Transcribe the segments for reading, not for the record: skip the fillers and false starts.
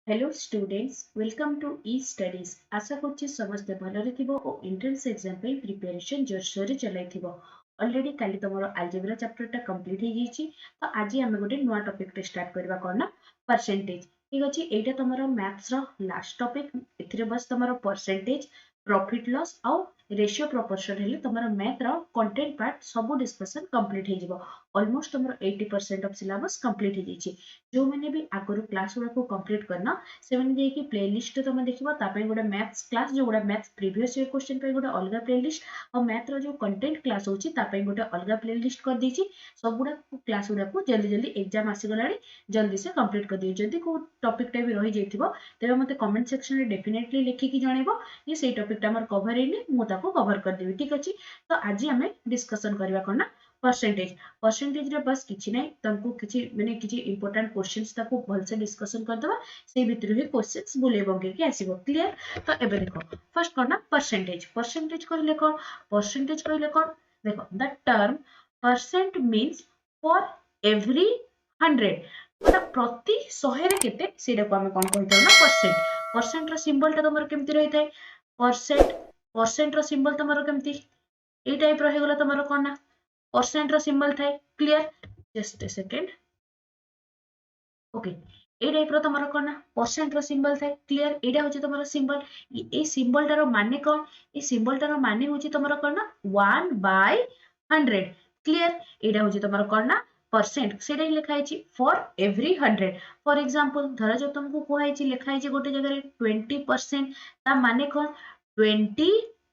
Hello students welcome to E studies आशा करछि समस्ते भलरे थिबो ओ एंट्रेंस एग्जाम पे प्रिपरेशन जोरसोर रे चलाई थिबो ऑलरेडी काली तमरो अलजेब्रा चैप्टर टा कंप्लीट हे गेछि तो आज हम गोटे नुवा टॉपिक टे स्टार्ट करबा कोन परसेंटेज ठीक अछि एटा तमरो मैथ्स रो लास्ट टॉपिक एथिरे बस तमरो परसेंटेज प्रॉफिट लॉस आ रेशियो प्रोपोर्शन हेले तमरो मैथ रो कंटेंट पार्ट सब डिस्कशन कंप्लीट हे जिवो ऑलमोस्ट तमरो 80% ऑफ सिलेबस कंप्लीट हे गेछि जो मैंने भी आगु क्लास गुड़ा को कंप्लीट करना से मैंने देखि प्लेलिस्ट तुम देखिबो तापे गोटे मैथ्स क्लास जो गोटे मैथ्स प्रीवियस ईयर क्वेश्चन पे गोटे अलग प्लेलिस्ट और मैथ रो जो कंटेंट क्लास होची तापे गोटे अलग प्लेलिस्ट कर देछि सब गुड़ा क्लास गुड़ा को जल्दी जल्दी एग्जाम आसी गलानी जल्दी से कंप्लीट कर दियो जदी को टॉपिक टा भी रहि जइथिबो तेबे मते कमेंट सेक्शन रे डेफिनेटली लिखि कि जणेबो ये सेही टॉपिक टा हमर कवर हेनी मु ताको कवर कर देबी ठीक अछि तो आज हमें डिस्कशन करबा करना परसेंटेज परसेंटेज रे बस किछि नै तुमको किछि माने किछि इंपोर्टेंट क्वेश्चंस ताको भल से डिस्कशन कर दबा से भितर ही क्वेश्चंस बुले बगे के आसीबो क्लियर तो एबे देखो फर्स्ट करना परसेंटेज परसेंटेज कहले कोन परसेंटेज कहले कोन देखो the term percent means for every 100 मतलब प्रति 100 रे केते सेडा को हम कोन कहैतो ना परसेंट परसेंट रो सिंबल ता तमर केमति रहि थाए परसेंट परसेंट रो सिंबल तमर केमति ए टाइप रहि गला तमर कोन ना परसेंट रो सिंबल थाए clear just a second okay ए टाइप रो तमरो कोन परसेंट रो सिंबल थाए क्लियर एडा होची तमरो सिंबल ए सिंबल टारो माने कोन ए सिंबल टारो माने होची तमरो कोन 1/100 क्लियर एडा होची तमरो कोन ना परसेंट सेडा लिखा है फॉर एवरी 100 फॉर एग्जांपल धरा जो तुमको कोहा है लिखा है गोटे जगह 20% ता माने कोन 20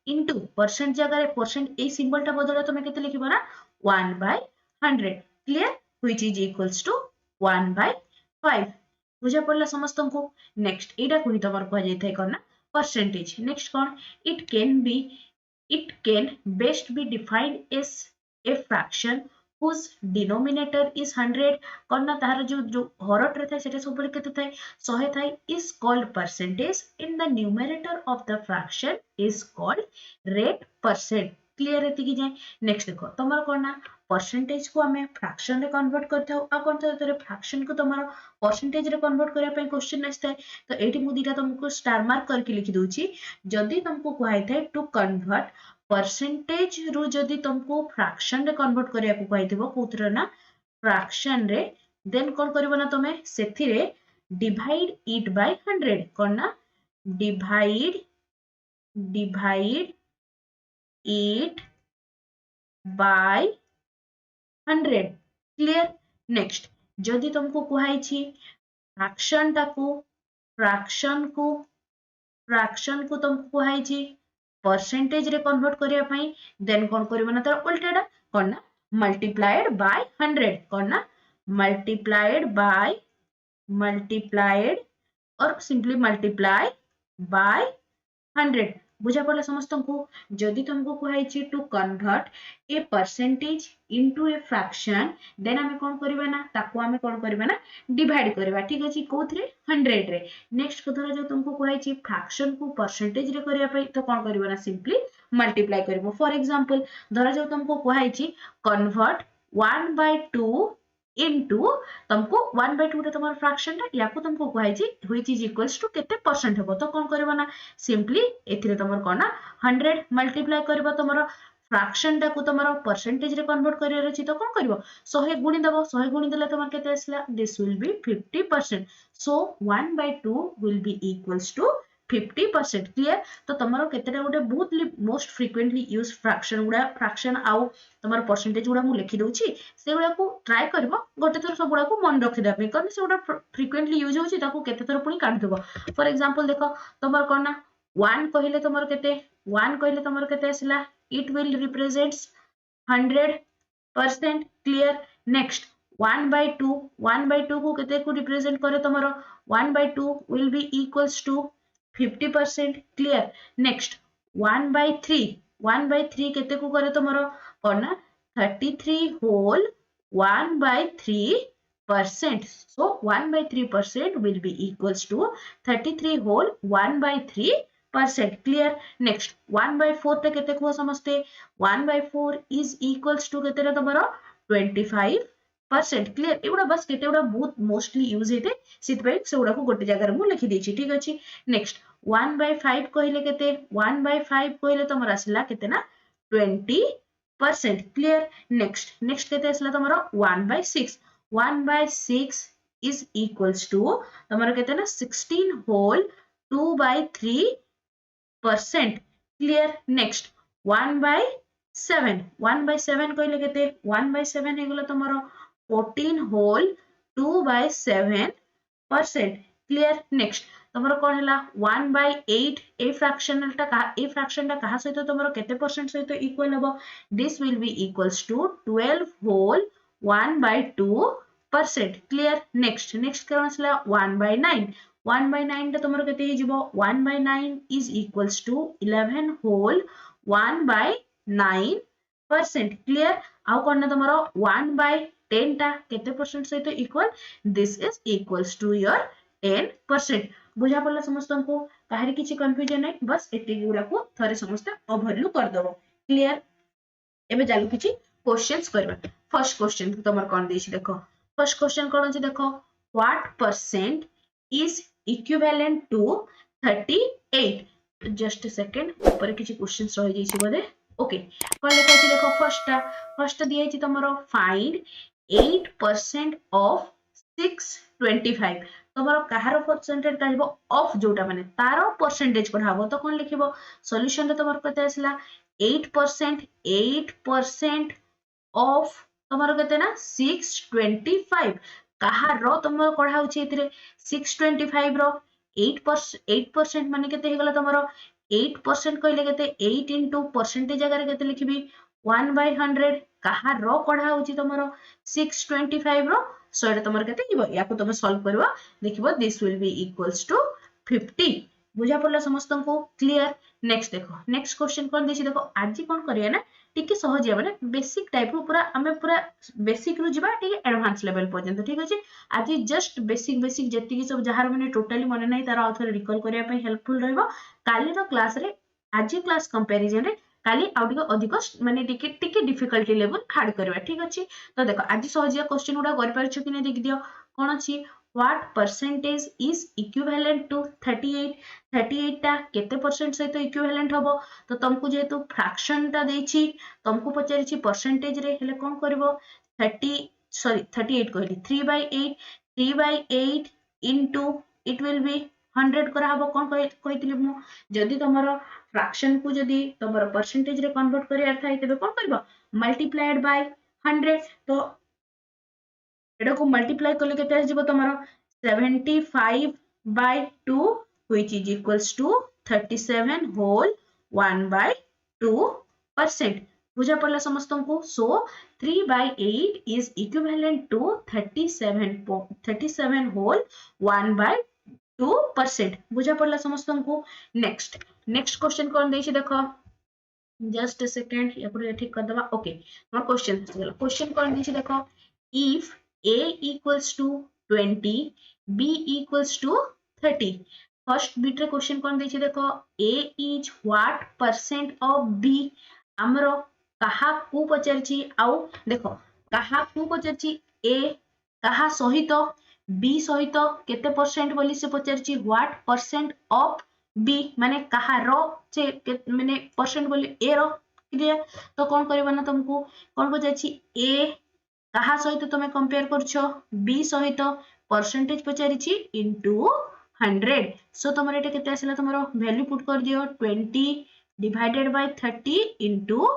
इनटू परसेंट जगह परसेंट ए सिंबल टा बदला तुम केते लिखिबो ना 1/100 clear which is equals to 1/5 बुझा पड़ला समस्त को नेक्स्ट एटा कोही तमर कह जाय थाय करना परसेंटेज नेक्स्ट कोन it can best be defined as a fraction whose denominator is 100 करना तार जो हरट रे थाय सेटा सब केते थाय 100 थाय is called percentage in the numerator of the fraction is called rate percent clear एति की जाय नेक्स्ट देखो तमर करना परसेंटेज को हमें फ्रैक्शन रे कन्वर्ट करथाउ आ कोन तरे फ्रैक्शन को तमरो परसेंटेज रे कन्वर्ट करिया पय क्वेश्चन आस्ताय तो एठी मु दीटा तुमको स्टार मार्क करके लिखि दोछि जदी तुमको कहै थाय टू कन्वर्ट परसेंटेज रु जदी तुमको फ्रैक्शन रे कन्वर्ट करिया को कहैथिबो कोथरा ना फ्रैक्शन रे देन कोन करबो ना तमे सेथि रे डिवाइड इट बाय 100 कोन ना divide divide it by 100 clear next जदि तुमको कुहाई छी फ्रैक्शन टाको फ्रैक्शन को तुमको कुहाई छी परसेंटेज रे कन्वर्ट करिया पई देन कोन करबो ना तर उल्टाडा कोन ना मल्टीप्लाइड बाय 100 कोन ना मल्टीप्लाइड और सिंपली मल्टीप्लाई बाय 100 बुझा पड़ला समस्त को जदि तुमको कुहाई छी to convert a percentage into a fraction then हमें कोन करबा ना ताको हमें कोन करबा ना डिवाइड करबा ठीक अछि कोथरे 100 रे नेक्स्ट को धरा जो तुमको कुहाई छी फ्रैक्शन को परसेंटेज रे करिया पई तो कोन करबा ना सिंपली मल्टीप्लाई करबो फॉर एग्जांपल धरा जो तुमको कुहाई छी कन्वर्ट 1/2 इनटू तुमको 1/2 रे तुम्हारा फ्रैक्शन टा या को तुमको कुहाई छी व्हिच इज इक्वल्स टू केते परसेंट हेबो तो कोन करबा ना सिंपली एथिरे तुमर कोना 100 मल्टीप्लाई करबा तुमरो फ्रैक्शन टा को तुमरो परसेंटेज रे कन्वर्ट करियर अछि तो कोन करबो 100 गुणी देबो 100 गुणी देले तुमर केते आसला this will be 50% so 1/2 will be equals to 50% clear तो तुमरो केतेटा गोटे बहुत मोस्ट फ्रीक्वेंटली यूज फ्रैक्शन आउ तुमर परसेंटेज गुडा मु लिखि दोछि से गुडा को ट्राई करबो गोटे थर सब गुडा को मन रखि देबे कारण से गुडा फ्रीक्वेंटली यूज होछि ताको केते थर पुनी काट देबो फॉर एग्जांपल देखो तुमर कोना 1 कहिले तुमर केते 1 कहिले तुमर केते आसला it will represents 100% clear next 1/2 को केते को रिप्रेजेंट करे तुमरो 1/2 will be equals to 50% clear next 1/3 केते को करे तुमरो कोना 33 whole 1/3% so 1/3% will be equals to 33 whole 1/3% clear next 1/4 ते केते को समझते 1/4 is equals to केते रे तुमरो 25 परसेंट क्लियर एगुड़ा बस केते गुड़ा बहुत मोस्टली यूज होते सित पे से गुड़ा को गोटे जगह मु लिखि देछि ठीक अछि नेक्स्ट 1/5 कहले केते 1/5 कहले तमर आसला केते ना 20% क्लियर नेक्स्ट नेक्स्ट केते आसला तमर 1/6 1/6 is equals to तमर केते ना 16 whole 2/3% क्लियर नेक्स्ट 1/7 1/7 कहले केते 1/7 हे गेलो तमरो 14 whole 2/7% क्लियर नेक्स्ट तमरो कोन हला 1/8 ए फ्रैक्शनल टा कहा सहित तमरो केते परसेंट सहित इक्वल हबो this will be equals to 12 whole 1/2% clear next next कोन हला 1/9 1/9 टा तमरो केते हे जिवो 1/9 is equals to 11 whole 1/9% clear आउ कोन तमरो 1/10 टा केते परसेंट सहित equal this is equals to your 10% बुझा पड़ला समस्त को काहरी किछि कंफ्यूजन है बस एते गुडा को थरे समस्त ओवरव्यू कर दबो क्लियर एबे जालु किछि क्वेश्चंस करबा फर्स्ट क्वेश्चन तमर कोन देछि देखो फर्स्ट क्वेश्चन कोन अछि देखो what percent is equivalent to 38 just second ऊपर किछि क्वेश्चंस रहि जैछि बोले ओके कोन लिखा अछि देखो फर्स्ट दिया अछि तमरो फाइंड 8% ऑफ 625 तमरो कहारो परसेंटेज कहबो ऑफ जोटा माने तारो परसेंटेज कढाबो तो कोन लिखिबो सॉल्यूशन रे तमरो कते आसला 8% ऑफ तमरो कते ना 625 कहारो तमरो कढा होछि एथिरे 625 रो 8% माने केते हे गला तमरो 8% कहले केते 8 into परसेंटेज जगह केते लिखिबी 1/100 कहारो कढा होछि तमरो 625 रो सो एटा तमरो केते हिबो याको तमे सॉल्व करबो देखिबो this will be equals to 50 बुझा पड़ला समस्त को क्लियर नेक्स्ट देखो नेक्स्ट क्वेश्चन कोन देछि देखो आज कोन करिया ना टिके सहज माने बेसिक टाइप रो पूरा हमें पूरा बेसिक रु जिबा टिके एडवांस लेवल पर्यंत ठीक अछि आज जस्ट बेसिक जति की सब जहार माने टोटली मने नै तार ऑथर रिकॉल करिया पे हेल्पफुल रहबो काली रो क्लास रे आज क्लास कंपैरिजन रे काली आउटिको अधिक माने टिके डिफिकल्टी लेवल हार्ड करबा ठीक अछि तो देखो आज सहजिया क्वेश्चन उडा कर परछु कि नै देख दियो कोन अछि what percentage is equivalent to 38 टा केते परसेंट सहित इक्विवेलेंट हबो तो तुमको जेतु फ्रैक्शन टा देछि तुमको पचारिछि परसेंटेज रे हेले कोन करबो 38 कहली 3/8 into it will be 100 करा हबो कोन कहितली मु जदी तमरो फ्रैक्शन को जदी तमरो परसेंटेज रे कन्वर्ट करियार थाइ तबे कोन करबो मल्टीप्लाइड बाय 100 तो एटा को मल्टीप्लाई करले केते आजिबो तमरो 75/2 which is equals to 37 whole 1/2% बुझा पड़ला समस्त को सो 3/8 is equivalent to 37 whole 1/2% बुझा पड़ला समस्त को नेक्स्ट क्वेश्चन कोन देछि देखो जस्ट अ सेकंड या पूरा ठीक कर दबा ओके हमर क्वेश्चन कोन देछि देखो if A equals to 20 B equals to 30 first bit रे क्वेश्चन कोन देछि देखो A is what percent of B हमरो कहा को पचरछि आउ देखो कहा को पचरछि A कहा सहित B सहित केते परसेंट बोली से पचरछि what percent of B माने कहा रो से माने परसेंट बोली A रो क्लियर तो कोन करबा ना तुमको कोन पचरछि A कहा सहित तुम कंपेयर करछो बी सहित परसेंटेज पचारिछि इनटू 100 सो तुमरे एटा केते आसला तुमरो वैल्यू पुट कर दियो 20 डिवाइडेड बाय 30 इनटू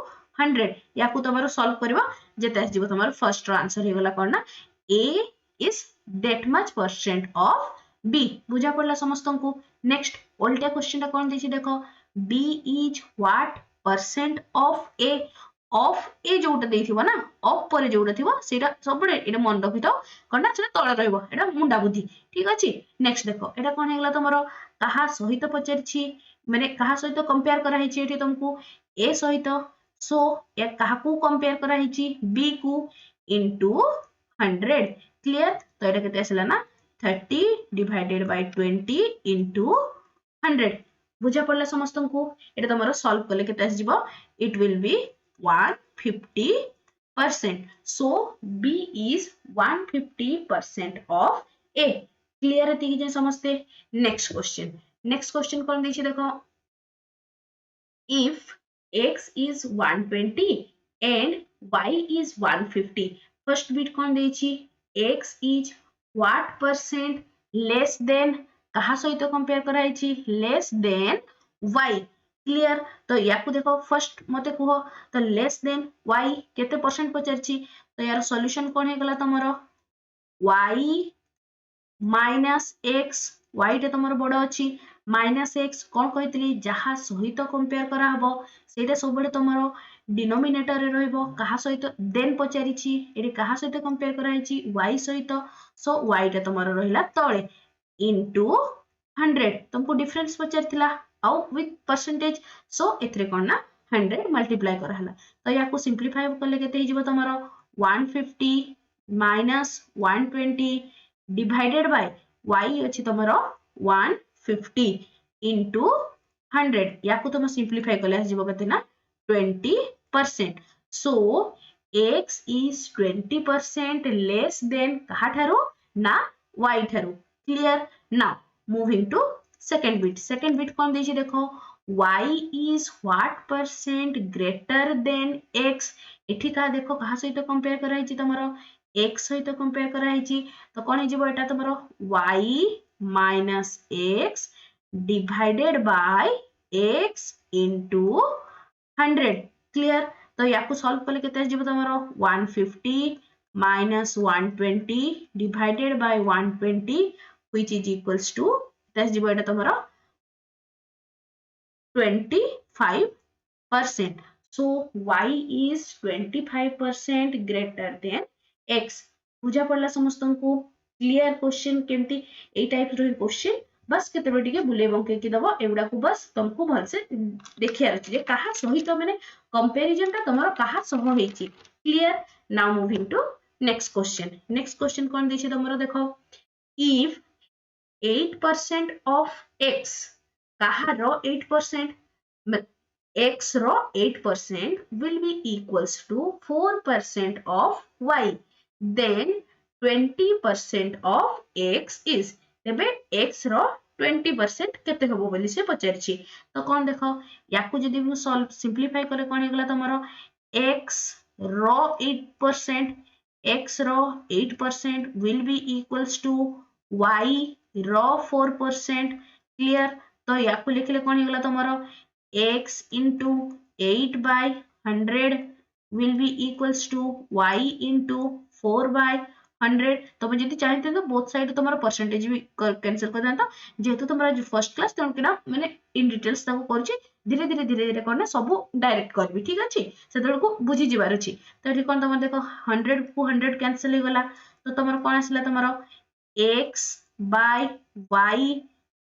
100 याकू तुमरो सॉल्व करबो जेते आसीबो तुमरो फर्स्ट आंसर हे गला कोन ना A is that much percent of B बुझा पड़ला समस्त को नेक्स्ट ओल्टा क्वेश्चन टा कोन देछि देखो B is what percent of A जोटा देथिबो ना ऑफ पर जोटा थिबो सेटा सबडे एटा मन रखितो कोनना सेटा तळ रहइबो एटा मुंडा बुद्धि ठीक अछि नेक्स्ट देखो एटा कोन हेगला तमरो कहा सहित पचरछि माने कहा सहित कंपेयर करा हिछि एठी तुमको ए सहित सो ए कहा को कंपेयर करा हिछि बी को इनटू 100 क्लियर तो एटा केते आसला ना 30 डिवाइडेड बाय 20 इनटू 100 बुझा पड़ला समस्त को एटा तमरो सॉल्व करले केते आसी जिवो it will be 150 percent. So B is 150% of A. Clear है ठीक है समझते. Next question. Next question कौन दीजिए देखो. If X is 120 and Y is 150. First bit कौन दीजिए. X is what percent less than कहा सहित कंपेयर कराइछि less than Y. क्लियर. तो याकू देखो फर्स्ट मते कुह तो लेस देन y केते परसेंट पचारछि तो यार सॉल्यूशन कोन हे गला तमरो y माइनस x y टे तमरो बड़ अछि माइनस x कोन कहितली जहा सहित कंपेयर करा हबो सेटा सबबेले तमरो डिनोमिनेटर रे रहइबो कहा सहित देन पचारिछि एडी कहा सहित कंपेयर कराइछि y सहित सो y टे तमरो रहिला तळे इनटू 100 तुमको डिफरेंस पचारथिला आउ विथ परसेंटेज सो एथरे कोन ना 100 मल्टीप्लाई करा हला तो याकू सिंपलीफाई करले केते हिजबो तमरो 150 माइनस 120 डिवाइडेड बाय y अछि तमरो 150 इनटू 100 याकू तुम सिंपलीफाई करले हिजबो केते ना 20%. सो x is 20% less than कहा ठारो ना y ठारो. Clear. Now moving to second bit. Second bit कौन दीजिए देखो y is what percent greater than x. एठी का देखो कहा सहित कंपेयर कराइछि तमरो x सहित कंपेयर कराइछि तो कोन हे जिवो एटा तमरो y minus x divided by x into 100. Clear. तो याकू सॉल्व करले केते जिवो तमरो 150 minus 120 divided by 120 which is equals to that's divided tomorrow 25%. So y is 25% greater than x. बुझा पड़ला समस्तन को. क्लियर. क्वेश्चन केमती ए टाइप रो क्वेश्चन बस केते टिके बुले बंके की दबो एवडा को बस तुमको भल से देखिया अछि जे कहा सहित माने कंपैरिजन ता तमरो कहा सह हेछि. Clear. Now moving to next question. Next question कोन देछि तमरो देखो if 8% of x कहा रो 8% x रो 8% will be equals to 4% of y then 20% of x is तेबे x रो 20% केते हबो बोली से पचारछि तो कोन देखो याकू जदी मु सॉल्व सिंपलीफाई करे कोन हेगला तमरो x रो 8% x रो 8% will be equals to y रो 4%. क्लियर. तो याकू लिखले कोन हेगला तमरो x into 8 by 100 will be equals to y into 4 by 100. तो मैं जदी चाहते तो बोथ साइड तुम्हारा परसेंटेज भी कैंसिल कर देता जेहेतु तुम्हारा फर्स्ट क्लास तेणु किना मैंने इन डिटेल्स ताको करछि धीरे धीरे करना सब डायरेक्ट करबी. ठीक अछि सेतळ को बुझी जिबार अछि तो एठी कोन तुम देखो 100 को 100 कैंसिल हे गला तो तुम्हारा कोन आसिला तुम्हारा x by y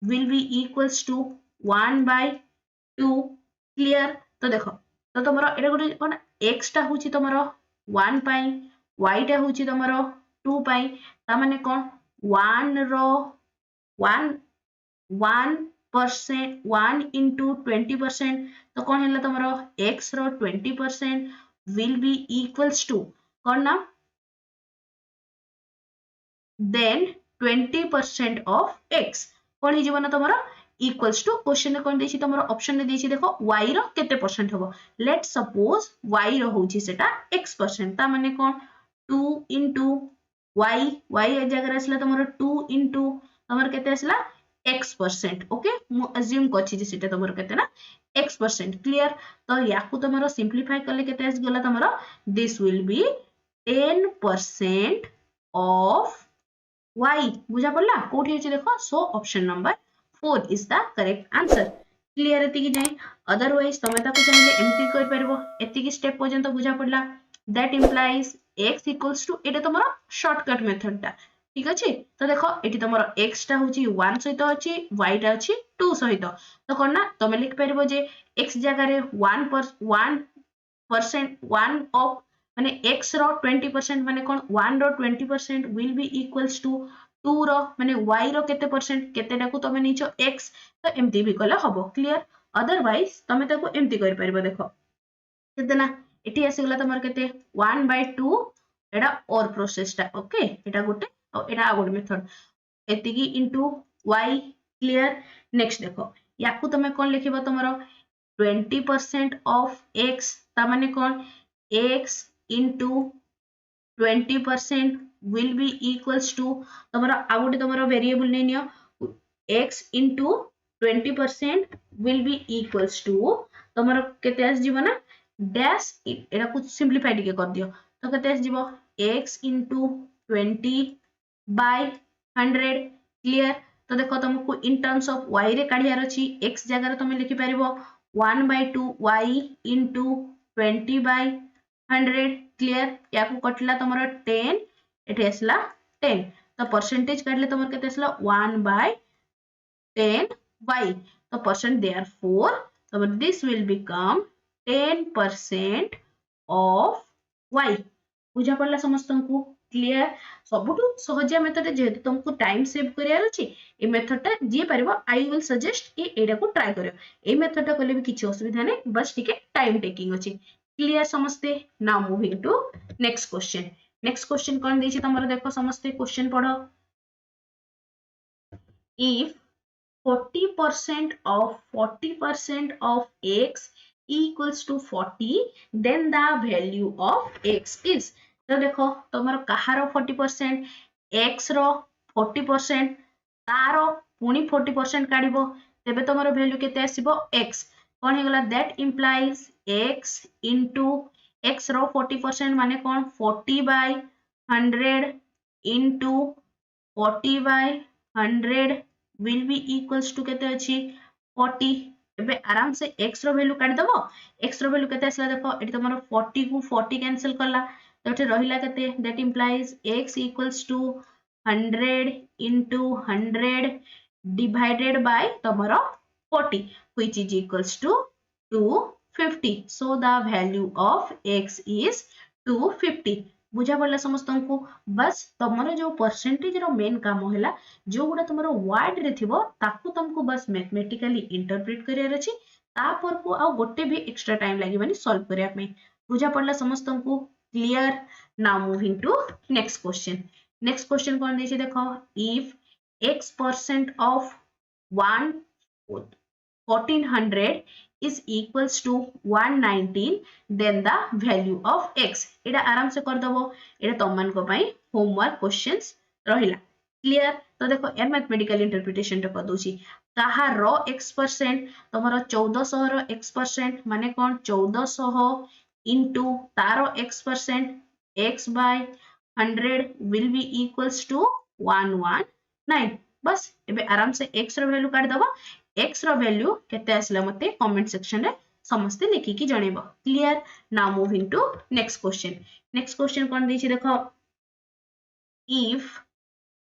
will be equals to 1 by 2. Clear. तो देखो तो तुम्हारा एटा गोटे कोन x टा होची तुम्हारा 1 पाई y टा होची तुम्हारा 2 पाई ता माने कोन 1 रो 1% 1 into 20% तो कोन हैला तुम्हारा x row 20% will be equals to कोन ना then 20% of x कोन ही जीवन तुम्हारा equals to क्वेश्चन ने कोन देछि तुम्हारा ऑप्शन ने देछि देखो y रो केते परसेंट हबो लेट सपोज y रो होछि सेटा x% ता माने कोन 2 into y y जगह आसला तुम्हारा 2 into तुम्हारा केते आसला x%. ओके मु अज्यूम करछि जे सेटा तुम्हारा केते ना x%. क्लियर. तो याकू तुम्हारा सिंपलीफाई करले केते आस गला तुम्हारा this will B 10% of y. बुझा पड़ला कोठी होछि देखो so option number 4 is the correct answer. Clear एति कि जाय अदरवाइज तमे ताको चाहिले एमटी कर परबो एति कि स्टेप पर्यंत बुझा पड़ला that implies x equals to Etah तमरो shortcut method ता. ठीक अछि तो देखो एटी तमरो x टा होछि 1 सहित अछि y टा अछि 2 सहित तो कोन ना तमे लिख परबो जे x जगह रे 1% 1 ऑफ माने x रो 20% माने कोन 1 रो 20% will be equals to 2 रो माने y रो केते परसेंट केते डाकू तमे नीचो x तो एमती भी कले हबो. क्लियर. अदरवाइज तमे ताको एमती कर परबो देखो केते ना एटी आसीगला तुम केते 1/2 एटा और प्रोसेसटा ओके एटा गोटे और एटा गोटे मेथड एतिकी इनटू y क्लियर नेक्स्ट देखो याकू तुम कौन लिखिबो तुमरो 20% ऑफ x ता माने कौन x into 20% will be equals to तमरा आ गोटे तमरा वेरिएबल नै neo x into 20% will be equals to तमरा केते आस जीवो ना डैश एटा को सिंपलीफाई टिके कर दियो तो केते आस जीवो x into 20 by 100 क्लियर तो देखो तुमको इन टर्म्स ऑफ y रे काढियार अछि x जगह रे तुम लिखि परिबो 1/2 y into 20 by 100 क्लियर या को कटला तुमरो 10 एठी आसला 10 तो परसेंटेज काढले तुमर केते आसला 1/10 y तो percent therefore so this will become 10% of y बुझा पड़ला समस्तंकु क्लियर सबुठु सहजिया मेथड जेहेतु तुमको टाइम सेव करियार अछि ए मेथड जे परिबो आई विल सजेस्ट कि एडा को ट्राई करियो ए मेथड कले भी किछि असुविधा नै बस टिके टाइम टेकिंग अछि क्लियर समस्ते now moving to next question कोन देछि तमरो देखो समस्ते क्वेश्चन पढो if 40% of x equals to 40 then the value of x is तो देखो तुमरो कहारो 40% x रो 40% तारो पुनी 40% काढिबो तेबे तुमरो वैल्यू केते आसीबो x कोन हेगला that implies x into x रो 40% माने कोन 40/100 into 40/100 will be equals to केते अछि 40 एबे आराम से x रो वैल्यू काढ दबो x रो वैल्यू केते आसला देखो एटी तमरो 40 को 40 कैंसिल करला तो एटे रहिला केते that implies x equals to 100 into 100 divided by तमरो 40 which is equals to 250 so the value of x is 250 बुझा पड़ला समस्तंकु बस तमरो जो परसेंटेज रो मेन काम होला जो गुडा तमरो वर्ड रे थिबो ताकू तुमको बस मैथमेटिकली इंटरप्रेट करियार अछि तापर को आ गोटे भी एक्स्ट्रा टाइम लागिबानी सॉल्व करिया पे बुझा पड़ला समस्तंकु clear now moving to next question कोन देछि देखो if x% of 1400 is equals to 119 then the value of x एटा आराम से कर दबो एटा तमन को पई होमवर्क क्वेश्चंस रहिला क्लियर तो देखो ए मैथमेटिकल इंटरप्रिटेशन रे पदोची कहा रो x% तमरो 1400 रो x% माने कोन 1400 into taro x% x by 100 will be equals to 119 बस एबे आराम से x रो वैल्यू काढ दबो x रो वैल्यू केते आसला मते कमेंट सेक्शन रे समस्त लिखि की जणेबो clear now moving to next question कोन दैछि देखो if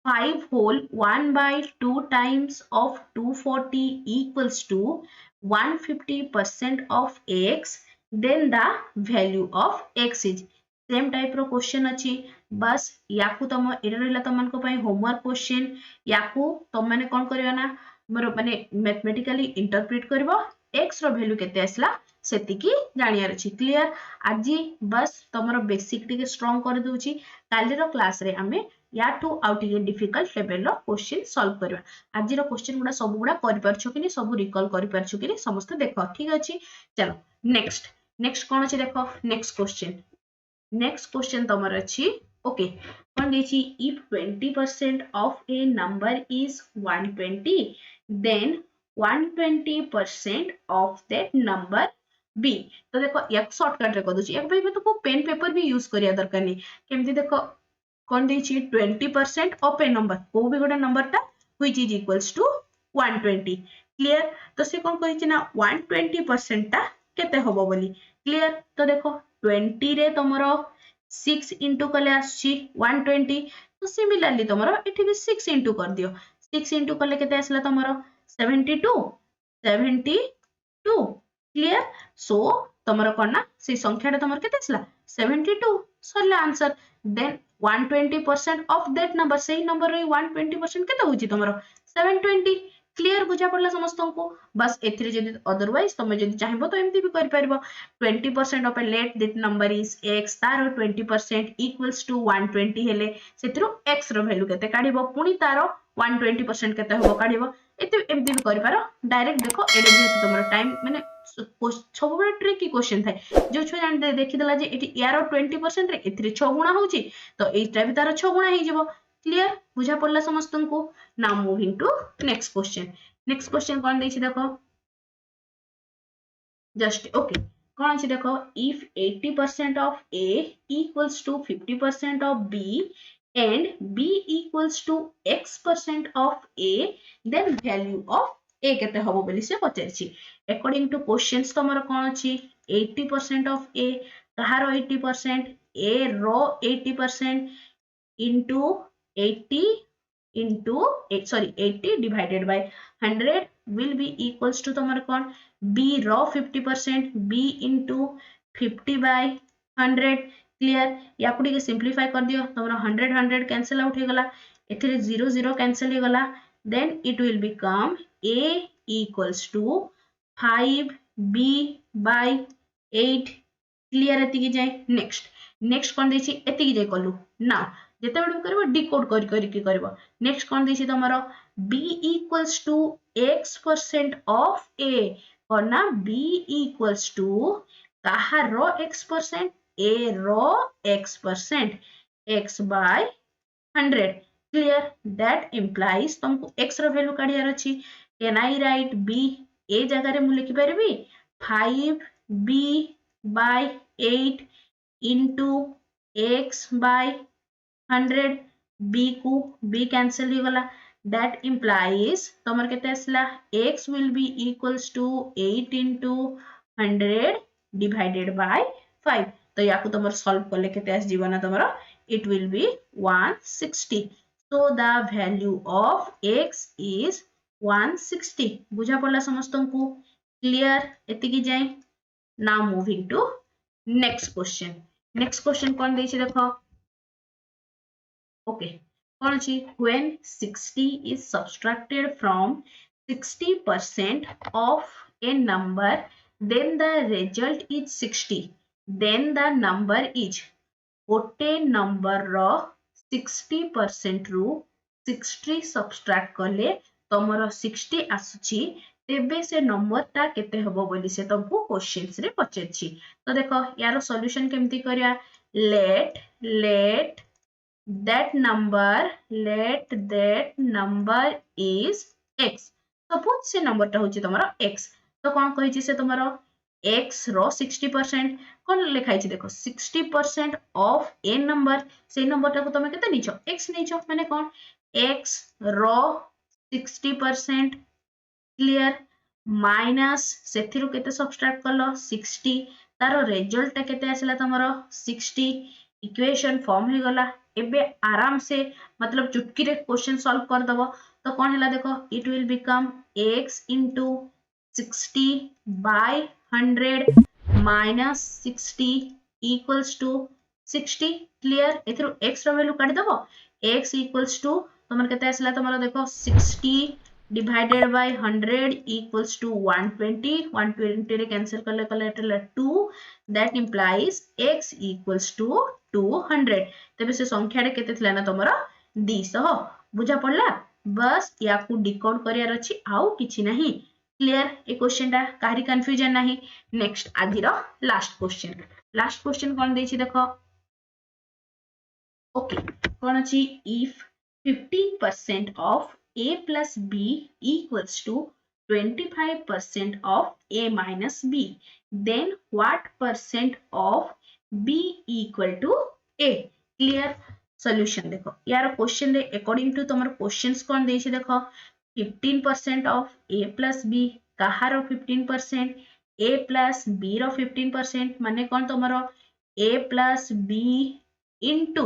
5 whole 1/2 times of 240 equals to 150% of x then the value of x is same type रो क्वेश्चन अछि बस याकू तम एरा रहला तमन को पई होमवर्क क्वेश्चन याकू तम माने कोन करियो ना मोर माने मैथमेटिकली इंटरप्रेट करबो x रो वैल्यू केते आसला सेति की जानियार अछि क्लियर आजी बस तमरो बेसिक टिके स्ट्रांग कर दोछि काली रो क्लास रे हमें या टू आउट टिके डिफिकल्ट लेवल रो क्वेश्चन सॉल्व करबा आजी रो क्वेश्चन गुडा सब गुडा करि परछो कि सब रिकॉल करि परछो कि समस्त देखो ठीक अछि चलो नेक्स्ट कोन अछि देखो नेक्स्ट क्वेश्चन तमर अछि ओके कोन देछि if 20% of a number is 120 then 120% of that number b तो देखो एक शॉर्टकट रे कदुछि एक भाई में तो पेन पेपर भी यूज करिया दरकार नहीं केमति देखो कोन देछि 20% ऑफ ए नंबर को भी गोटा नंबर ता which is equals to 120 clear तो से कोन कहिछि ना 120% ता केते होबो बोली क्लियर तो देखो 20 रे तमरो 6 इंटू कले आछि 120 तो सिमिलरली तमरो एठी भी 6 इंटू कर दियो 6 इंटू कले केते आसला तमरो 72 क्लियर सो तमरो कोना से संख्याटा तमरो केते आसला 72 सरले आंसर देन 120% of that number सही नंबर रे 120% केते होची तमरो 720 क्लियर बुझा पड़ला समस्त को बस एथिरे जदि अदरवाइज तुम जदि चाहिबो तो एमती भी कर परबो 20% of a let that number is x तारो 20% इक्वल्स टू 120 हेले सेतिरो x रो वैल्यू केते काढिबो पुनी तारो 120% केते होबो काढिबो एते एमती भी कर पारो डायरेक्ट देखो एडे जेतु तुमरो टाइम माने सब बड़े ट्रिकी क्वेश्चन थाए जो छुआ जान देखि देला जे एटी यारो 20% रे एथिरे 6 गुणा होउची तो एटा भी तारो 6 गुणा हे जिवो क्लियर बुझा पड़ला समस्त को now moving to next question कौन देछि देखो जस्ट ओके कौन अछि देखो if 80% of a equals to 50% of b and b equals to x% of a then value of a केते हबो बोली से पचारछि अकॉर्डिंग टू क्वेश्चंस तमरो कोन अछि 80% ऑफ a कहारो 80% a row 80% into 80 into 80 divided by 100 will be equals to तुम्हारे कौन b रो 50% b into 50 by 100 clear या को सिंपलीफाई कर दियो तुम्हारा 100 कैंसिल आउट हो गला एथिरे 0 0 कैंसिल हो गला then it will become a equals to 5b by 8 clear एति जाए नेक्स्ट कौन देछि एति जाए कलु ना जेते बेड करबो डिकोड करि करबो नेक्स्ट कौन देछि तमरो b equals to x% of a और ना b equals to कहारो x% a रो x% x by 100 clear that implies तुमको x रो वैल्यू काढियार अछि can I write b ए जगह रे मु लिखि परबी 5b by 8 into x by 100 b को b कैंसिल हो गला that implies तमर केते असला x will be equals to 8 into 100 divided by 5 तो याकू तमर सॉल्व करले केते आस जीवना तमर it will be 160 so the value of x is 160 बुझा पड़ला समस्तन को क्लियर एति की जाय now moving to next question कौन देछि देखो ओके कौन अछि when 60 is subtracted from 60% of a number then the result is 60 then the number is गोटे नंबर रो 60% रु 60 सब्सट्रैक्ट करले तमरो 60 आसुची तेबे से नंबर ता केते हबो बोली से तुमको क्वेश्चंस रे पचेछि तो देखो यार सॉल्यूशन केमती करिया let that number is x suppose से नंबर ता होची तमरो x तो कोन कहिछि से तमरो x रो 60% कोन लिखाइ छि देखो 60% ऑफ a नंबर से नंबर ता को तमे केते निचो x निचो माने कोन x रो 60% क्लियर माइनस सेथिरु केते सब्ट्रैक्ट करलो 60 तारो रिजल्ट ता केते आसला तमरो 60 इक्वेशन फॉर्म हो गला एबे आराम से मतलब चुटकी रे क्वेश्चन सॉल्व कर दबो तो कोन हला देखो it will become x into 60 by 100 minus 60 equals to 60 clear एथिरो x रो वैल्यू काट दबो x equals to तमर केते आसला तमरो देखो 60 divided by 100 equals to 120 रे कैंसिल करले कले 2 that implies x equals to 200 तबे से संख्या रे केते थिला ना तमरो 200 बुझा पड़ला बस याकू डिकोड करियार अछि आउ किछि नाही क्लियर ए क्वेश्चन ता काहरी कंफ्यूजन नाही नेक्स्ट आजिर लास्ट क्वेश्चन कोन देछि देखो ओके कोन अछि if 15% of a plus b equals to 25% of a minus b then what percent of b equal to a clear solution देखो यार क्वेश्चन रे अकॉर्डिंग टू तमर क्वेश्चंस कोन देछि देखो 15% of a plus b कहारो 15% a plus b रो 15% माने कोन तमरो a plus b into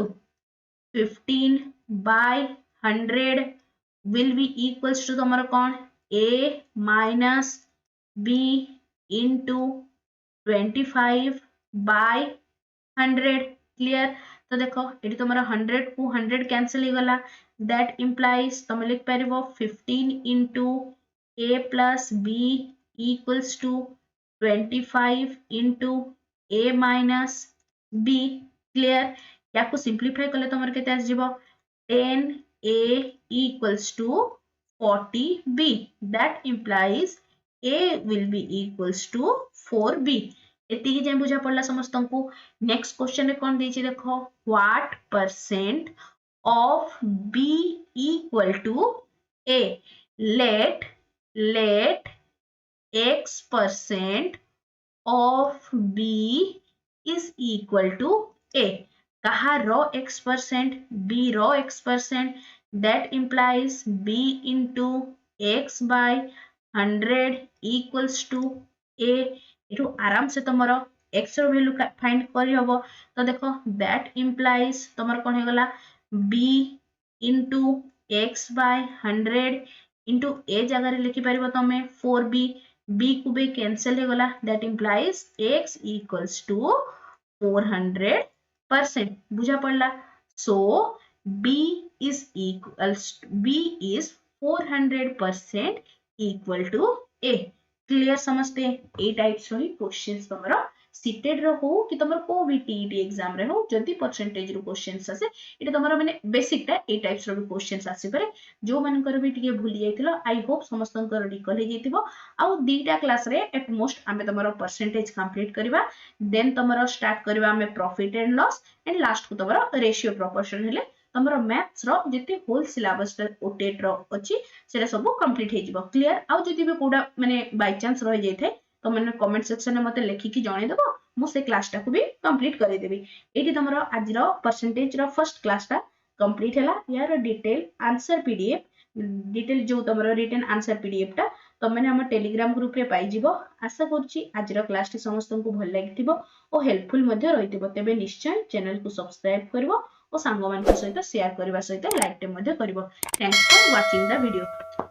15 by 100 will be equals to तमरो कोन a minus b into 25 by 100 clear तो देखो एटी तमरो 100 को 100 कैंसिल हो गला दैट इंप्लाइज तुम लिख परबो 15 into a plus b equals to 25 into a minus b clear याको सिंप्लीफाई कले तमर केते आस जिवो 10a equals to 40b that implies a will be equals to 4b एतिकी जे बुझा पड़ला समस्त को नेक्स्ट क्वेश्चन रे कोन देछि देखो what percent of b equal to a let x% of b is equal to a कहा रो x% b row x% that implies b into x by 100 equals to a एठू आराम से तमरो x रो value find करि हबो तो देखो that implies तमर कोन हे गला b into x by 100 into a जगह रे लिखि परिबो तमे 4b b को b कैंसिल हे गला that implies x equals to 400% बुझा पड़ला so b is 400% equal to a clear समझते ए टाइप्स रो ही क्वेश्चंस तमरो सीटेड रो हो कि तमरो को भी टीईटी एग्जाम रे हो जदी परसेंटेज रो क्वेश्चंस आसे एटा तमरो माने बेसिक टा ए टाइप्स रो क्वेश्चंस आसी पारे जो मान कर भी टिके भूली जाइतिलो आई होप समस्त कर रिकॉल हे जइतिबो आ दीटा क्लास रे एट मोस्ट आमे तमरो परसेंटेज कंप्लीट करबा देन तमरो स्टार्ट करबा आमे profit and loss and last को तमरो रेशियो प्रोपोर्शन हेले तमरो मैथ्स रो जति होल सिलेबस ओटेट रो अछि सेटा सब कंप्लीट हे जिवो क्लियर आ जति भी कोडा माने बाय चांस रह जाय थे तो माने कमेंट सेक्शन में मते लिखि कि जणे देबो मु से क्लास टा को भी कंप्लीट करि देबी एठी तमरो आज रो परसेंटेज रो फर्स्ट क्लास टा कंप्लीट हैला यार डिटेल आंसर पीडीएफ डिटेल जो तमरो रिटन आंसर पीडीएफ टा तो माने हम टेलीग्राम ग्रुप रे पाई जिवो आशा करछि आज रो क्लास टी समस्त को भल लागिथिबो ओ हेल्पफुल मध्ये रहिथिबो तेबे निश्चय चैनल को सब्सक्राइब करबो और सांग मान सहित शेयर करबा सहित लाइक टे मध्ये करबो thanks for watching the video.